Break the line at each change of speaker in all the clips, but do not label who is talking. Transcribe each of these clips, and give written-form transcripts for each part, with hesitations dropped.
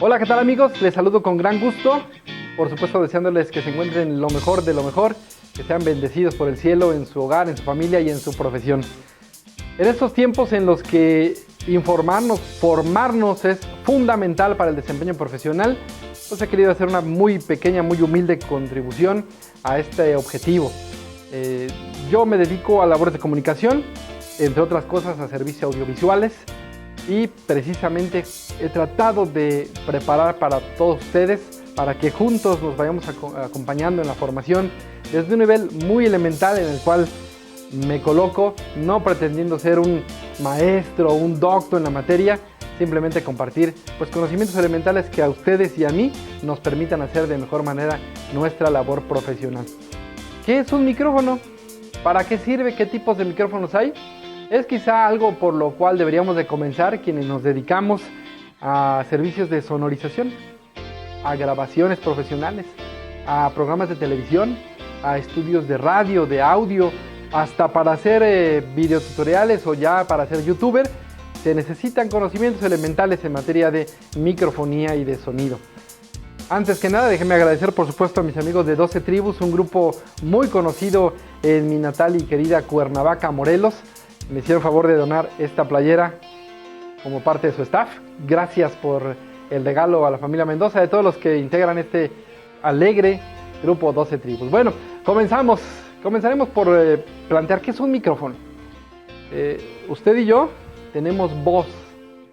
Hola, ¿qué tal amigos? Les saludo con gran gusto, por supuesto deseándoles que se encuentren lo mejor de lo mejor, que sean bendecidos por el cielo en su hogar, en su familia y en su profesión. En estos tiempos en los que informarnos, formarnos es fundamental para el desempeño profesional, pues he querido hacer una muy pequeña, muy humilde contribución a este objetivo. Yo me dedico a labores de comunicación, entre otras cosas a servicios audiovisuales, y precisamente he tratado de preparar para todos ustedes para que juntos nos vayamos acompañando en la formación desde un nivel muy elemental en el cual me coloco, no pretendiendo ser un maestro o un doctor en la materia, simplemente compartir pues, conocimientos elementales que a ustedes y a mí nos permitan hacer de mejor manera nuestra labor profesional. ¿Qué es un micrófono? ¿Para qué sirve? ¿Qué tipos de micrófonos hay? Es quizá algo por lo cual deberíamos de comenzar quienes nos dedicamos a servicios de sonorización, a grabaciones profesionales, a programas de televisión, a estudios de radio, de audio, hasta para hacer videotutoriales o ya para ser youtuber, se necesitan conocimientos elementales en materia de microfonía y de sonido. Antes que nada, déjenme agradecer por supuesto a mis amigos de 12 Tribus, un grupo muy conocido en mi natal y querida Cuernavaca, Morelos. Me hicieron favor de donar esta playera como parte de su staff. Gracias por el regalo a la familia Mendoza, de todos los que integran este alegre grupo 12 Tribus. Bueno, comenzaremos por plantear qué es un micrófono. Usted y yo tenemos voz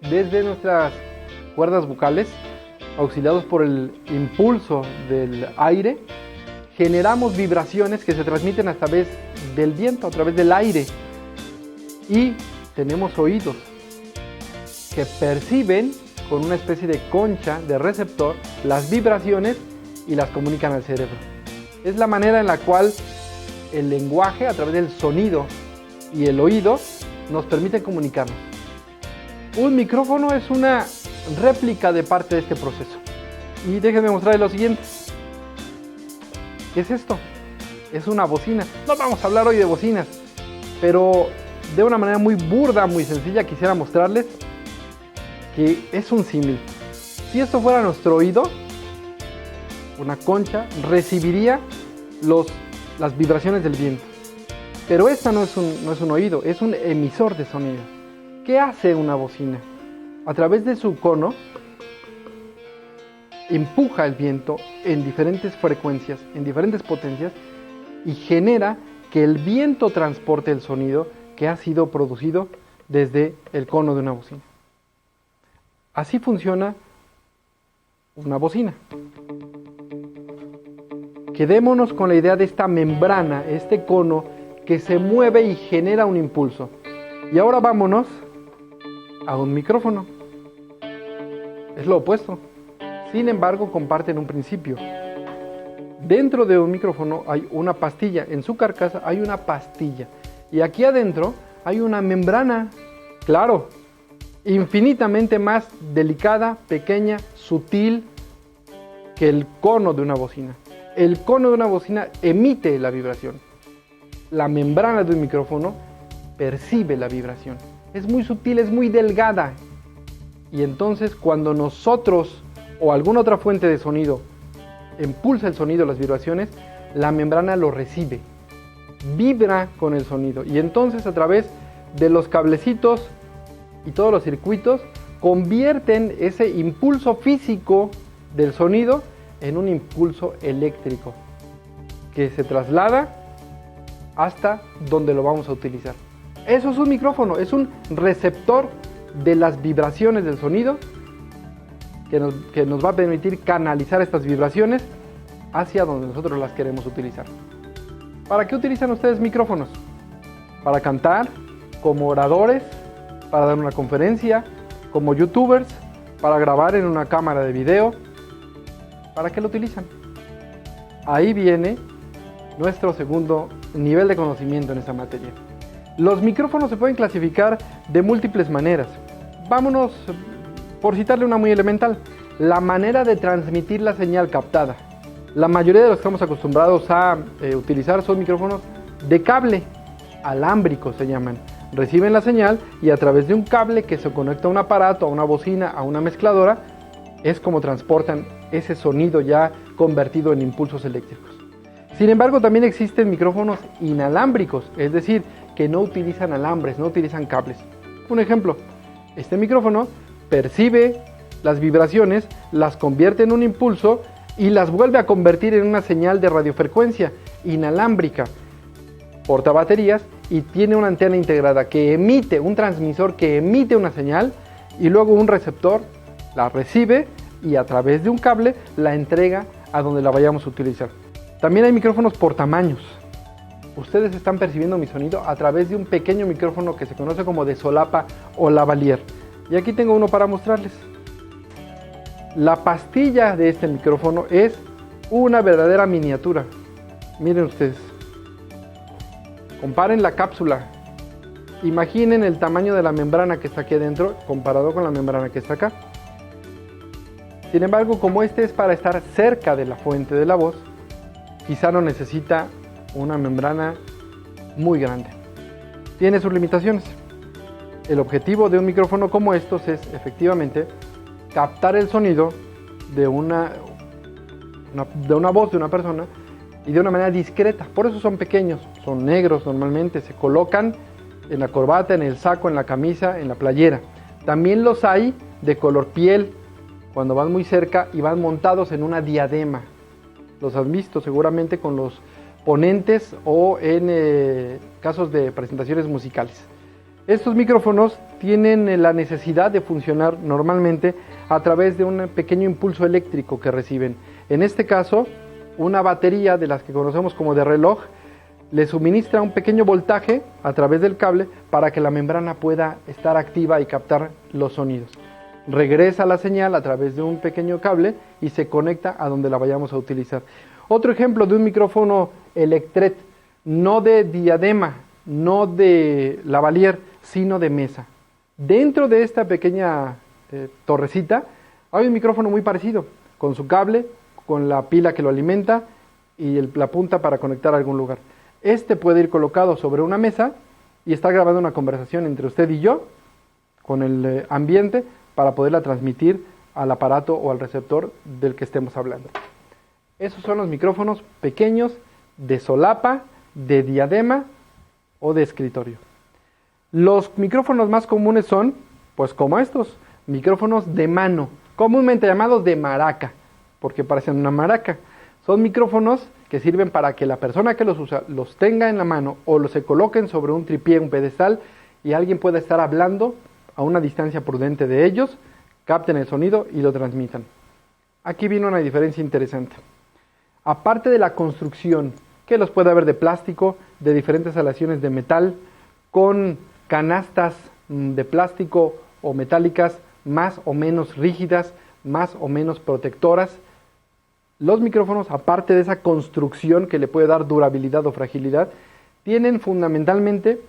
desde nuestras cuerdas vocales, auxiliados por el impulso del aire. Generamos vibraciones que se transmiten a través del viento, a través del aire. Y tenemos oídos que perciben con una especie de concha, de receptor, las vibraciones y las comunican al cerebro. Es la manera en la cual el lenguaje, a través del sonido y el oído, nos permite comunicarnos. Un micrófono es una réplica de parte de este proceso. Y déjenme mostrarles lo siguiente. ¿Qué es esto? Es una bocina. No vamos a hablar hoy de bocinas, pero de una manera muy burda, muy sencilla, quisiera mostrarles que es un símil. Si esto fuera nuestro oído, una concha recibiría las vibraciones del viento. Pero esta no es un oído, es un emisor de sonido. ¿Qué hace una bocina? A través de su cono, empuja el viento en diferentes frecuencias, en diferentes potencias, y genera que el viento transporte el sonido que ha sido producido desde el cono de una bocina. Así funciona una bocina. Quedémonos con la idea de esta membrana, este cono que se mueve y genera un impulso. Y ahora vámonos a un micrófono. Es lo opuesto. Sin embargo, comparten un principio. Dentro de un micrófono hay una pastilla, en su carcasa hay una pastilla. Y aquí adentro hay una membrana, claro, infinitamente más delicada, pequeña, sutil que el cono de una bocina. El cono de una bocina emite la vibración. La membrana de un micrófono percibe la vibración. Es muy sutil, es muy delgada. Y entonces cuando nosotros o alguna otra fuente de sonido impulsa el sonido, las vibraciones, la membrana lo recibe. Vibra con el sonido y entonces a través de los cablecitos y todos los circuitos convierten ese impulso físico del sonido en un impulso eléctrico que se traslada hasta donde lo vamos a utilizar. Eso es un micrófono, es un receptor de las vibraciones del sonido que nos va a permitir canalizar estas vibraciones hacia donde nosotros las queremos utilizar. ¿Para qué utilizan ustedes micrófonos? Para cantar, como oradores, para dar una conferencia, como youtubers, para grabar en una cámara de video. ¿Para qué lo utilizan? Ahí viene nuestro segundo nivel de conocimiento en esta materia. Los micrófonos se pueden clasificar de múltiples maneras. Vámonos por citarle una muy elemental, la manera de transmitir la señal captada. La mayoría de los que estamos acostumbrados a utilizar son micrófonos de cable, alámbricos se llaman. Reciben la señal y a través de un cable que se conecta a un aparato, a una bocina, a una mezcladora, es como transportan ese sonido ya convertido en impulsos eléctricos. Sin embargo, también existen micrófonos inalámbricos, es decir, que no utilizan alambres, no utilizan cables. Un ejemplo, este micrófono percibe las vibraciones, las convierte en un impulso y las vuelve a convertir en una señal de radiofrecuencia inalámbrica. Porta baterías y tiene una antena integrada que emite, un transmisor que emite una señal y luego un receptor la recibe y a través de un cable la entrega a donde la vayamos a utilizar. También hay micrófonos por tamaños. Ustedes están percibiendo mi sonido a través de un pequeño micrófono que se conoce como de solapa o lavalier. Y aquí tengo uno para mostrarles. La pastilla de este micrófono es una verdadera miniatura. Miren ustedes. Comparen la cápsula. Imaginen el tamaño de la membrana que está aquí adentro comparado con la membrana que está acá. Sin embargo, como este es para estar cerca de la fuente de la voz, quizá no necesita una membrana muy grande. Tiene sus limitaciones. El objetivo de un micrófono como estos es efectivamente captar el sonido de una voz de una persona y de una manera discreta. Por eso son pequeños, son negros normalmente, se colocan en la corbata, en el saco, en la camisa, en la playera. También los hay de color piel, cuando van muy cerca y van montados en una diadema. Los han visto seguramente con los ponentes o en casos de presentaciones musicales. Estos micrófonos tienen la necesidad de funcionar normalmente a través de un pequeño impulso eléctrico que reciben. En este caso, una batería de las que conocemos como de reloj le suministra un pequeño voltaje a través del cable para que la membrana pueda estar activa y captar los sonidos. Regresa la señal a través de un pequeño cable y se conecta a donde la vayamos a utilizar. Otro ejemplo de un micrófono Electret, no de diadema, no de lavalier, sino de mesa. Dentro de esta pequeña torrecita hay un micrófono muy parecido, con su cable, con la pila que lo alimenta y la punta para conectar a algún lugar. Este puede ir colocado sobre una mesa y está grabando una conversación entre usted y yo con el ambiente para poderla transmitir al aparato o al receptor del que estemos hablando. Esos son los micrófonos pequeños de solapa, de diadema o de escritorio. Los micrófonos más comunes son, pues como estos, micrófonos de mano, comúnmente llamados de maraca, porque parecen una maraca. Son micrófonos que sirven para que la persona que los usa los tenga en la mano o los se coloquen sobre un tripié, un pedestal, y alguien pueda estar hablando a una distancia prudente de ellos, capten el sonido y lo transmitan. Aquí vino una diferencia interesante. Aparte de la construcción, que los puede haber de plástico, de diferentes aleaciones de metal, con canastas de plástico o metálicas más o menos rígidas, más o menos protectoras, los micrófonos, aparte de esa construcción que le puede dar durabilidad o fragilidad, tienen fundamentalmente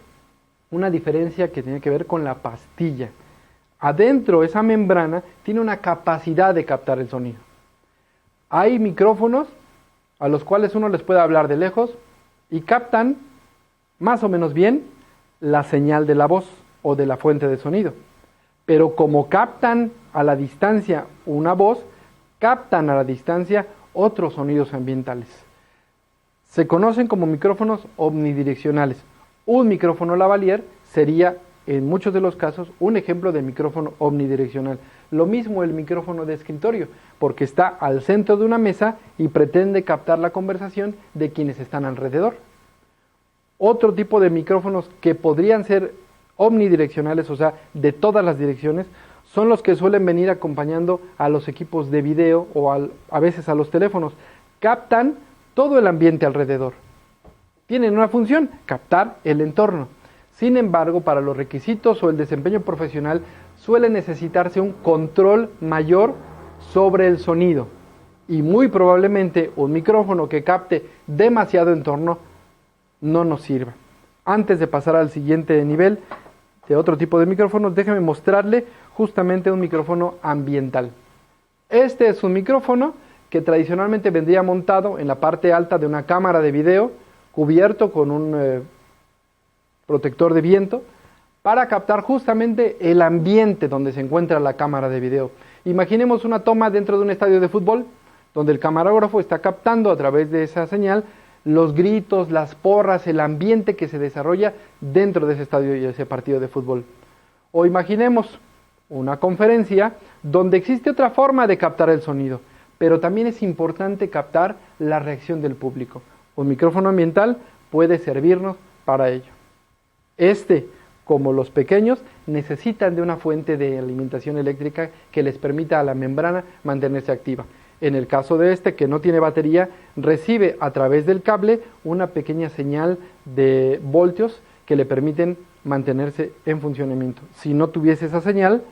una diferencia que tiene que ver con la pastilla. Adentro esa membrana tiene una capacidad de captar el sonido. Hay micrófonos a los cuales uno les puede hablar de lejos y captan más o menos bien la señal de la voz o de la fuente de sonido. Pero como captan a la distancia una voz, captan a la distancia otros sonidos ambientales. Se conocen como micrófonos omnidireccionales. Un micrófono lavalier sería, en muchos de los casos, un ejemplo de micrófono omnidireccional. Lo mismo el micrófono de escritorio, porque está al centro de una mesa y pretende captar la conversación de quienes están alrededor. Otro tipo de micrófonos que podrían ser omnidireccionales, o sea, de todas las direcciones, son los que suelen venir acompañando a los equipos de video o a veces a los teléfonos. Captan todo el ambiente alrededor. Tienen una función, captar el entorno. Sin embargo, para los requisitos o el desempeño profesional suele necesitarse un control mayor sobre el sonido. Y muy probablemente un micrófono que capte demasiado entorno no nos sirva. Antes de pasar al siguiente nivel de otro tipo de micrófonos, déjeme mostrarle justamente un micrófono ambiental. Este es un micrófono que tradicionalmente vendría montado en la parte alta de una cámara de video, cubierto con un protector de viento, para captar justamente el ambiente donde se encuentra la cámara de video. Imaginemos una toma dentro de un estadio de fútbol, donde el camarógrafo está captando a través de esa señal los gritos, las porras, el ambiente que se desarrolla dentro de ese estadio y ese partido de fútbol. O imaginemos una conferencia donde existe otra forma de captar el sonido, pero también es importante captar la reacción del público. Un micrófono ambiental puede servirnos para ello. Como los pequeños, necesitan de una fuente de alimentación eléctrica que les permita a la membrana mantenerse activa. En el caso de que no tiene batería, recibe a través del cable una pequeña señal de voltios que le permiten mantenerse en funcionamiento. Si no tuviese esa señal,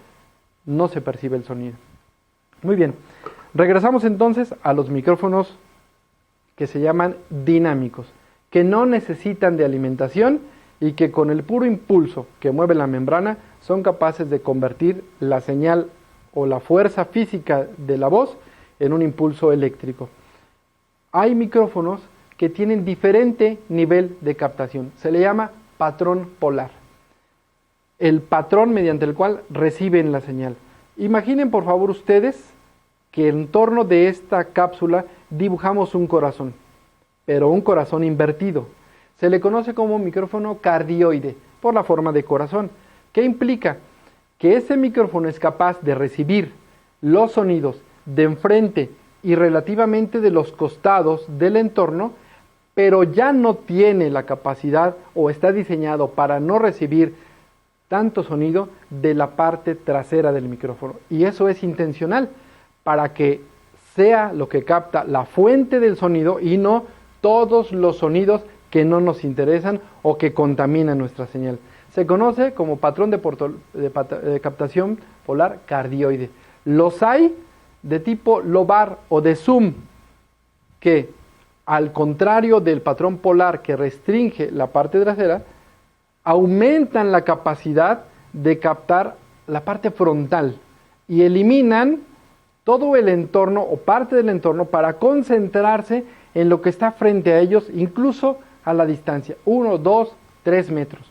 no se percibe el sonido. Muy bien, regresamos entonces a los micrófonos que se llaman dinámicos, que no necesitan de alimentación y que con el puro impulso que mueve la membrana son capaces de convertir la señal o la fuerza física de la voz en un impulso eléctrico. Hay micrófonos que tienen diferente nivel de captación, se le llama patrón polar, el patrón mediante el cual reciben la señal. Imaginen por favor ustedes que en torno de esta cápsula dibujamos un corazón, pero un corazón invertido. Se le conoce como micrófono cardioide por la forma de corazón. ¿Qué implica? Que ese micrófono es capaz de recibir los sonidos de enfrente y relativamente de los costados del entorno, pero ya no tiene la capacidad o está diseñado para no recibir tanto sonido de la parte trasera del micrófono. Y eso es intencional, para que sea lo que capta la fuente del sonido y no todos los sonidos que no nos interesan o que contaminan nuestra señal. Se conoce como patrón de captación polar cardioide. Los hay de tipo lobar o de zoom, que al contrario del patrón polar que restringe la parte trasera, aumentan la capacidad de captar la parte frontal y eliminan todo el entorno o parte del entorno para concentrarse en lo que está frente a ellos, incluso a la distancia, 1, 2, 3 metros.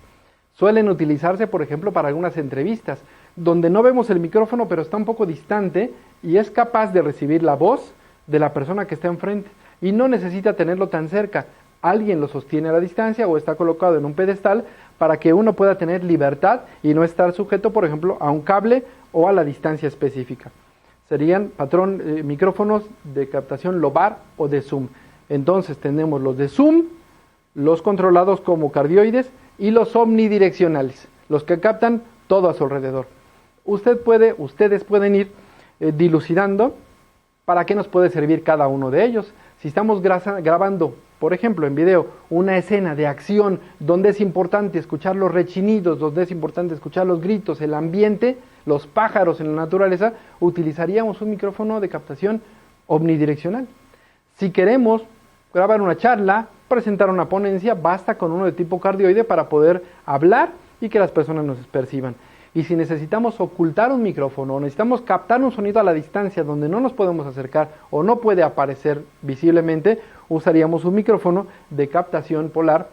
Suelen utilizarse, por ejemplo, para algunas entrevistas, donde no vemos el micrófono, pero está un poco distante y es capaz de recibir la voz de la persona que está enfrente y no necesita tenerlo tan cerca. Alguien lo sostiene a la distancia o está colocado en un pedestal para que uno pueda tener libertad y no estar sujeto, por ejemplo, a un cable o a la distancia específica. Serían micrófonos de captación lobar o de zoom. Entonces tenemos los de zoom, los controlados como cardioides y los omnidireccionales, los que captan todo a su alrededor. Ustedes pueden ir dilucidando para qué nos puede servir cada uno de ellos. Si estamos grabando, por ejemplo, en video, una escena de acción donde es importante escuchar los rechinidos, donde es importante escuchar los gritos, el ambiente, los pájaros en la naturaleza, utilizaríamos un micrófono de captación omnidireccional. Si queremos grabar una charla, presentar una ponencia, basta con uno de tipo cardioide para poder hablar y que las personas nos perciban. Y si necesitamos ocultar un micrófono o necesitamos captar un sonido a la distancia donde no nos podemos acercar o no puede aparecer visiblemente, usaríamos un micrófono de captación polar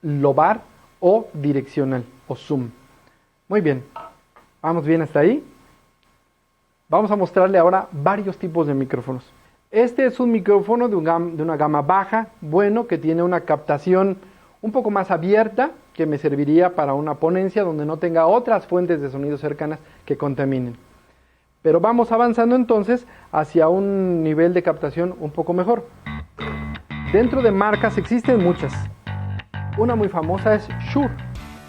lobar o direccional o zoom. Muy bien, ¿vamos bien hasta ahí? Vamos a mostrarle ahora varios tipos de micrófonos. Este es un micrófono de una gama baja, bueno, que tiene una captación un poco más abierta, que me serviría para una ponencia donde no tenga otras fuentes de sonido cercanas que contaminen. Pero vamos avanzando entonces hacia un nivel de captación un poco mejor. Dentro de marcas existen muchas. Una muy famosa es Shure,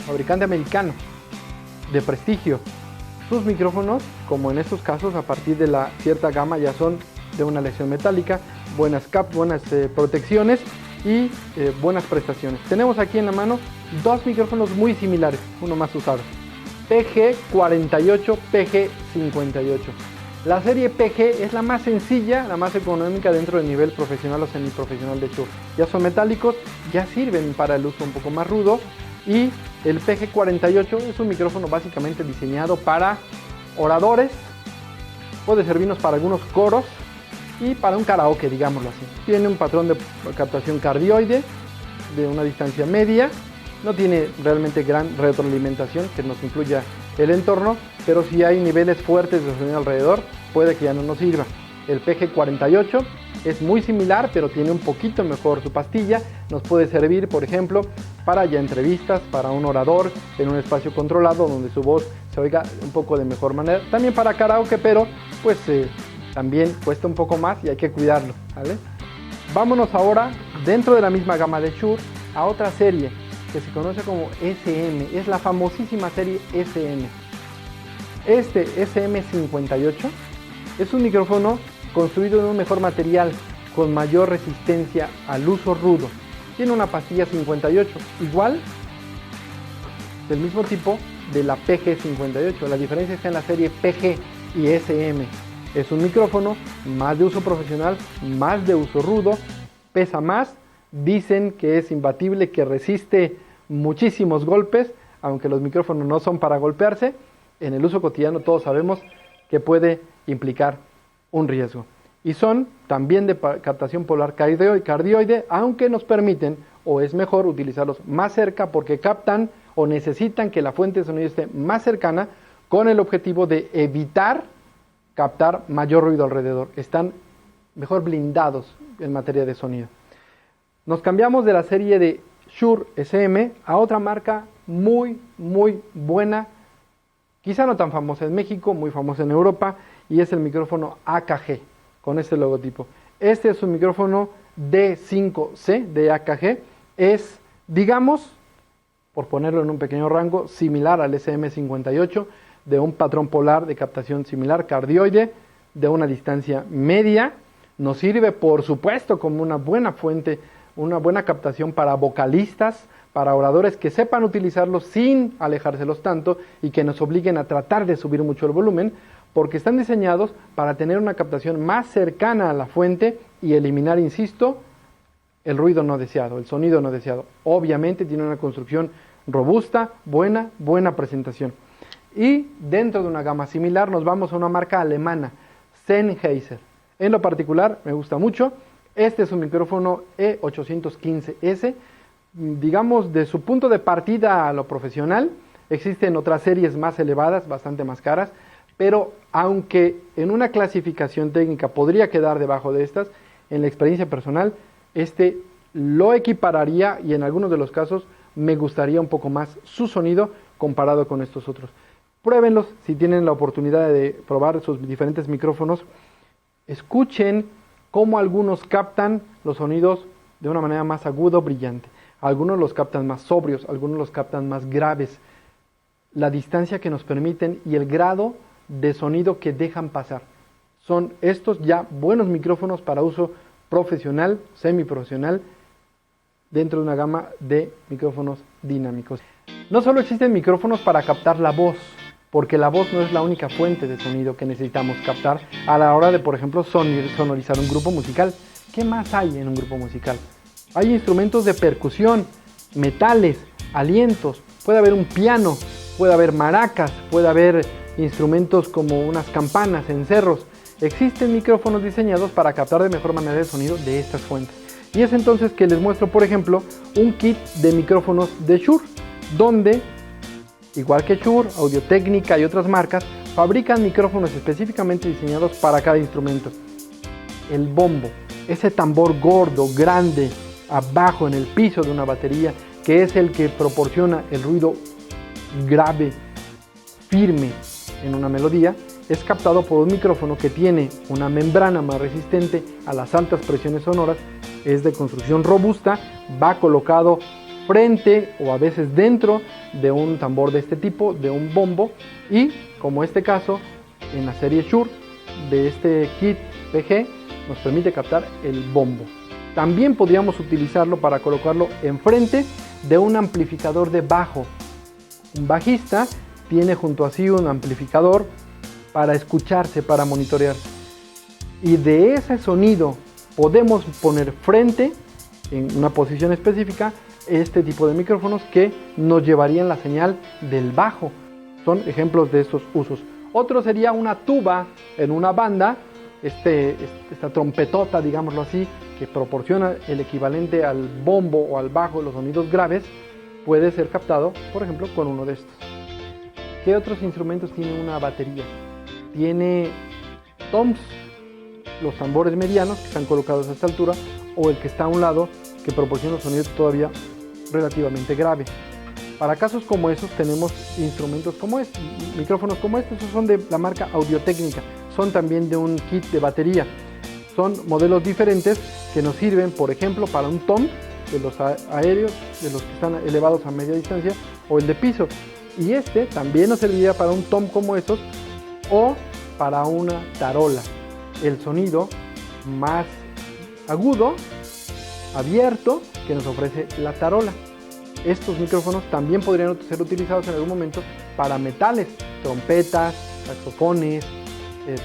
fabricante americano de prestigio. Sus micrófonos, como en estos casos, a partir de la cierta gama ya son de una aleación metálica, buenas protecciones y buenas prestaciones. Tenemos aquí en la mano dos micrófonos muy similares, uno más usado, PG48, PG58. La serie PG es la más sencilla, la más económica dentro del nivel profesional o semiprofesional de Shure. Ya son metálicos, ya sirven para el uso un poco más rudo, y el PG48 es un micrófono básicamente diseñado para oradores, puede servirnos para algunos coros y para un karaoke, digámoslo así. Tiene un patrón de captación cardioide de una distancia media, no tiene realmente gran retroalimentación que nos incluya el entorno, pero si hay niveles fuertes de sonido alrededor, puede que ya no nos sirva. El PG48 es muy similar, pero tiene un poquito mejor su pastilla. Nos puede servir, por ejemplo, para ya entrevistas, para un orador en un espacio controlado donde su voz se oiga un poco de mejor manera. También para karaoke, pero pues también cuesta un poco más y hay que cuidarlo, ¿vale? Vámonos ahora, dentro de la misma gama de Shure, a otra serie que se conoce como SM. Es la famosísima serie SM. Este SM58 es un micrófono construido de un mejor material, con mayor resistencia al uso rudo. Tiene una pastilla 58, igual del mismo tipo de la PG58. La diferencia está en la serie PG y SM. Es un micrófono más de uso profesional, más de uso rudo, pesa más, dicen que es imbatible, que resiste muchísimos golpes, aunque los micrófonos no son para golpearse. En el uso cotidiano todos sabemos que puede implicar un riesgo. Y son también de captación polar cardioide, aunque nos permiten, o es mejor utilizarlos más cerca porque captan o necesitan que la fuente de sonido esté más cercana con el objetivo de evitar captar mayor ruido alrededor. Están mejor blindados en materia de sonido. Nos cambiamos de la serie de Shure SM a otra marca muy buena, quizá no tan famosa en México, muy famosa en Europa, y es el micrófono AKG, con este logotipo. Este es un micrófono D5C de AKG, es, digamos, por ponerlo en un pequeño rango, similar al SM58, de un patrón polar de captación similar, cardioide, de una distancia media. Nos sirve, por supuesto, como una buena fuente, una buena captación para vocalistas, para oradores que sepan utilizarlos sin alejárselos tanto y que nos obliguen a tratar de subir mucho el volumen, porque están diseñados para tener una captación más cercana a la fuente y eliminar, insisto, el ruido no deseado, el sonido no deseado. Obviamente tiene una construcción robusta, buena presentación. Y dentro de una gama similar nos vamos a una marca alemana, Sennheiser. En lo particular me gusta mucho. Este es un micrófono E815S. Digamos, de su punto de partida a lo profesional, existen otras series más elevadas, bastante más caras, pero aunque en una clasificación técnica podría quedar debajo de estas, en la experiencia personal, este lo equipararía y en algunos de los casos me gustaría un poco más su sonido comparado con estos otros. Pruébenlos si tienen la oportunidad de probar sus diferentes micrófonos. Escuchen cómo algunos captan los sonidos de una manera más aguda o brillante. Algunos los captan más sobrios, algunos los captan más graves. La distancia que nos permiten y el grado de sonido que dejan pasar. Son estos ya buenos micrófonos para uso profesional, semiprofesional, dentro de una gama de micrófonos dinámicos. No solo existen micrófonos para captar la voz, porque la voz no es la única fuente de sonido que necesitamos captar a la hora de, por ejemplo, sonorizar un grupo musical. ¿Qué más hay en un grupo musical? Hay instrumentos de percusión, metales, alientos, puede haber un piano, puede haber maracas, puede haber instrumentos como unas campanas, cencerros. Existen micrófonos diseñados para captar de mejor manera el sonido de estas fuentes. Y es entonces que les muestro, por ejemplo, un kit de micrófonos de Shure, donde, igual que Shure, Audio-Técnica y otras marcas, fabrican micrófonos específicamente diseñados para cada instrumento. El bombo, ese tambor gordo, grande, abajo en el piso de una batería, que es el que proporciona el ruido grave, firme en una melodía, es captado por un micrófono que tiene una membrana más resistente a las altas presiones sonoras, es de construcción robusta, va colocado frente o a veces dentro de un tambor de este tipo, de un bombo, y como este caso en la serie Shure de este kit PG nos permite captar el bombo. También podríamos utilizarlo para colocarlo enfrente de un amplificador de bajo. Un bajista tiene junto a sí un amplificador para escucharse, para monitorearse. Y de ese sonido podemos poner frente, en una posición específica, este tipo de micrófonos que nos llevarían la señal del bajo. Son ejemplos de estos usos. Otro sería una tuba en una banda, esta trompetota, digámoslo así, que proporciona el equivalente al bombo o al bajo, los sonidos graves, puede ser captado, por ejemplo, con uno de estos. ¿Qué otros instrumentos tienen una batería? Tiene toms, los tambores medianos que están colocados a esta altura, o el que está a un lado que proporciona un sonido todavía relativamente grave. Para casos como esos tenemos instrumentos como estos, micrófonos como estos. Estos son de la marca Audio-Técnica, son también de un kit de batería. Son modelos diferentes que nos sirven, por ejemplo, para un tom de los aéreos, de los que están elevados a media distancia, o el de piso. Y este también nos serviría para un tom como estos o para una tarola. El sonido más agudo, abierto, que nos ofrece la tarola. Estos micrófonos también podrían ser utilizados en algún momento para metales, trompetas, saxofones,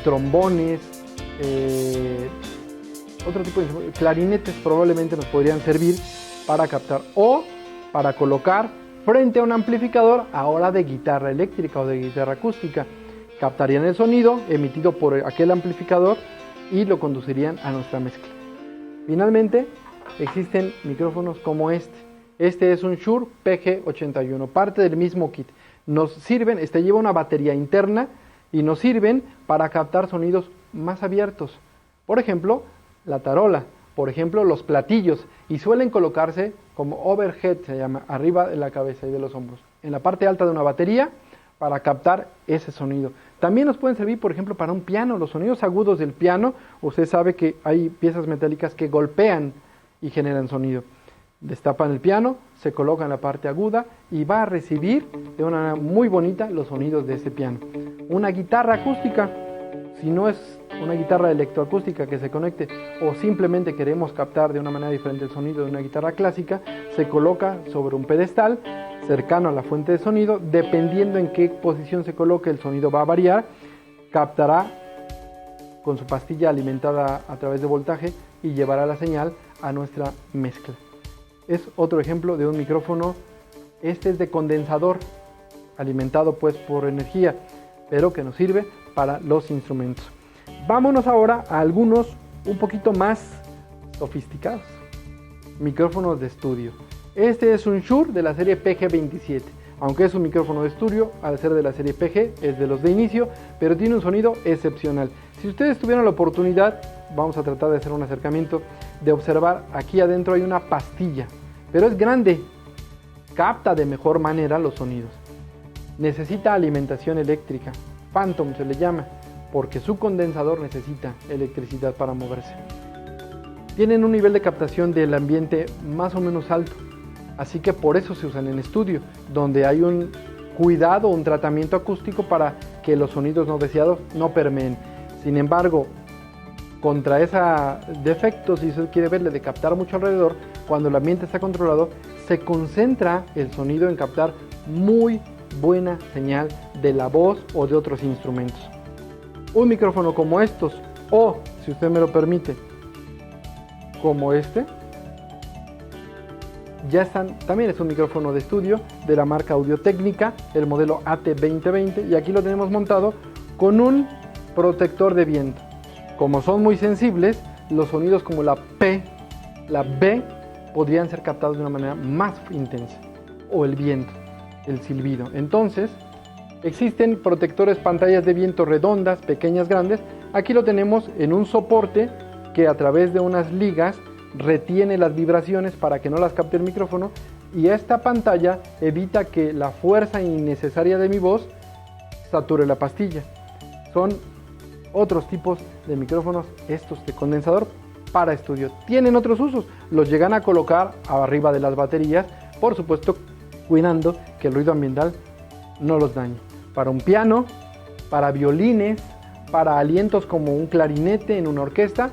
trombones, otro tipo de clarinetes probablemente nos podrían servir para captar o para colocar frente a un amplificador ahora de guitarra eléctrica o de guitarra acústica. Captarían el sonido emitido por aquel amplificador y lo conducirían a nuestra mezcla. Finalmente, existen micrófonos como este. Este es un Shure PG81, parte del mismo kit. Nos sirven, lleva una batería interna y nos sirven para captar sonidos más abiertos. Por ejemplo, la tarola, por ejemplo, los platillos, y suelen colocarse como overhead, se llama, arriba de la cabeza y de los hombros, en la parte alta de una batería para captar ese sonido. También nos pueden servir, por ejemplo, para un piano, los sonidos agudos del piano. Usted sabe que hay piezas metálicas que golpean y generan sonido. Destapan el piano, se coloca en la parte aguda y va a recibir de una manera muy bonita los sonidos de ese piano. Una guitarra acústica, si no es una guitarra electroacústica que se conecte o simplemente queremos captar de una manera diferente el sonido de una guitarra clásica, se coloca sobre un pedestal cercano a la fuente de sonido. Dependiendo en qué posición se coloque, el sonido va a variar. Captará con su pastilla alimentada a través de voltaje y llevará la señal a nuestra mezcla. Es otro ejemplo de un micrófono. Este es de condensador, alimentado pues por energía, pero que nos sirve para los instrumentos. Vámonos ahora a algunos un poquito más sofisticados. Micrófonos de estudio. Este es un Shure de la serie PG27. Aunque es un micrófono de estudio, al ser de la serie PG, es de los de inicio, pero tiene un sonido excepcional. Si ustedes tuvieran la oportunidad, vamos a tratar de hacer un acercamiento, de observar, aquí adentro hay una pastilla, pero es grande, capta de mejor manera los sonidos. Necesita alimentación eléctrica, Phantom se le llama, porque su condensador necesita electricidad para moverse. Tienen un nivel de captación del ambiente más o menos alto, así que por eso se usan en estudio, donde hay un cuidado, un tratamiento acústico para que los sonidos no deseados no permeen. Sin embargo, contra ese defecto, si se quiere verle, de captar mucho alrededor, cuando el ambiente está controlado, se concentra el sonido en captar muy buena señal de la voz o de otros instrumentos. Un micrófono como estos, o si usted me lo permite, como este, ya están, también es un micrófono de estudio de la marca Audio-Técnica, el modelo AT2020, y aquí lo tenemos montado con un protector de viento. Como son muy sensibles, los sonidos como la P, la B, podrían ser captados de una manera más intensa, o el viento, el silbido. Entonces, existen protectores, pantallas de viento redondas, pequeñas, grandes. Aquí lo tenemos en un soporte que a través de unas ligas retiene las vibraciones para que no las capte el micrófono, y esta pantalla evita que la fuerza innecesaria de mi voz sature la pastilla. Son otros tipos de micrófonos, estos de condensador para estudio. Tienen otros usos, los llegan a colocar arriba de las baterías, por supuesto cuidando que el ruido ambiental no los dañe. Para un piano, para violines, para alientos como un clarinete en una orquesta,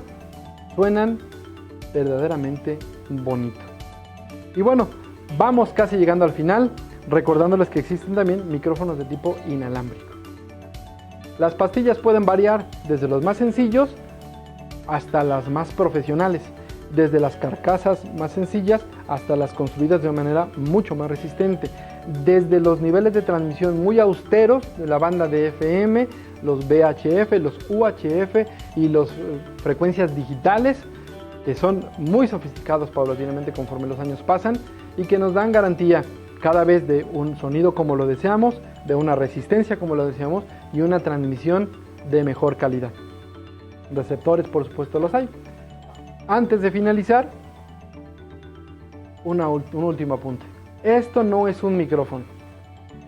suenan verdaderamente bonito. Y bueno, vamos casi llegando al final, recordándoles que existen también micrófonos de tipo inalámbrico. Las pastillas pueden variar desde los más sencillos hasta las más profesionales, desde las carcasas más sencillas hasta las construidas de una manera mucho más resistente, desde los niveles de transmisión muy austeros de la banda de FM, los VHF, los UHF y las frecuencias digitales, que son muy sofisticados paulatinamente conforme los años pasan y que nos dan garantía cada vez de un sonido como lo deseamos, de una resistencia, como lo decíamos, y una transmisión de mejor calidad. Receptores, por supuesto, los hay. Antes de finalizar, un último apunte. Esto no es un micrófono,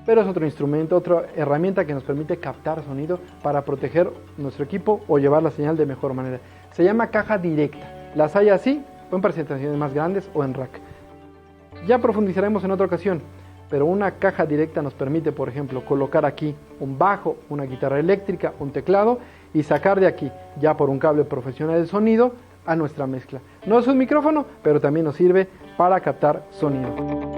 pero es otro instrumento, otra herramienta que nos permite captar sonido para proteger nuestro equipo o llevar la señal de mejor manera. Se llama caja directa. Las hay así, o en presentaciones más grandes o en rack. Ya profundizaremos en otra ocasión, pero una caja directa nos permite, por ejemplo, colocar aquí un bajo, una guitarra eléctrica, un teclado y sacar de aquí, ya por un cable profesional de sonido, a nuestra mezcla. No es un micrófono, pero también nos sirve para captar sonido.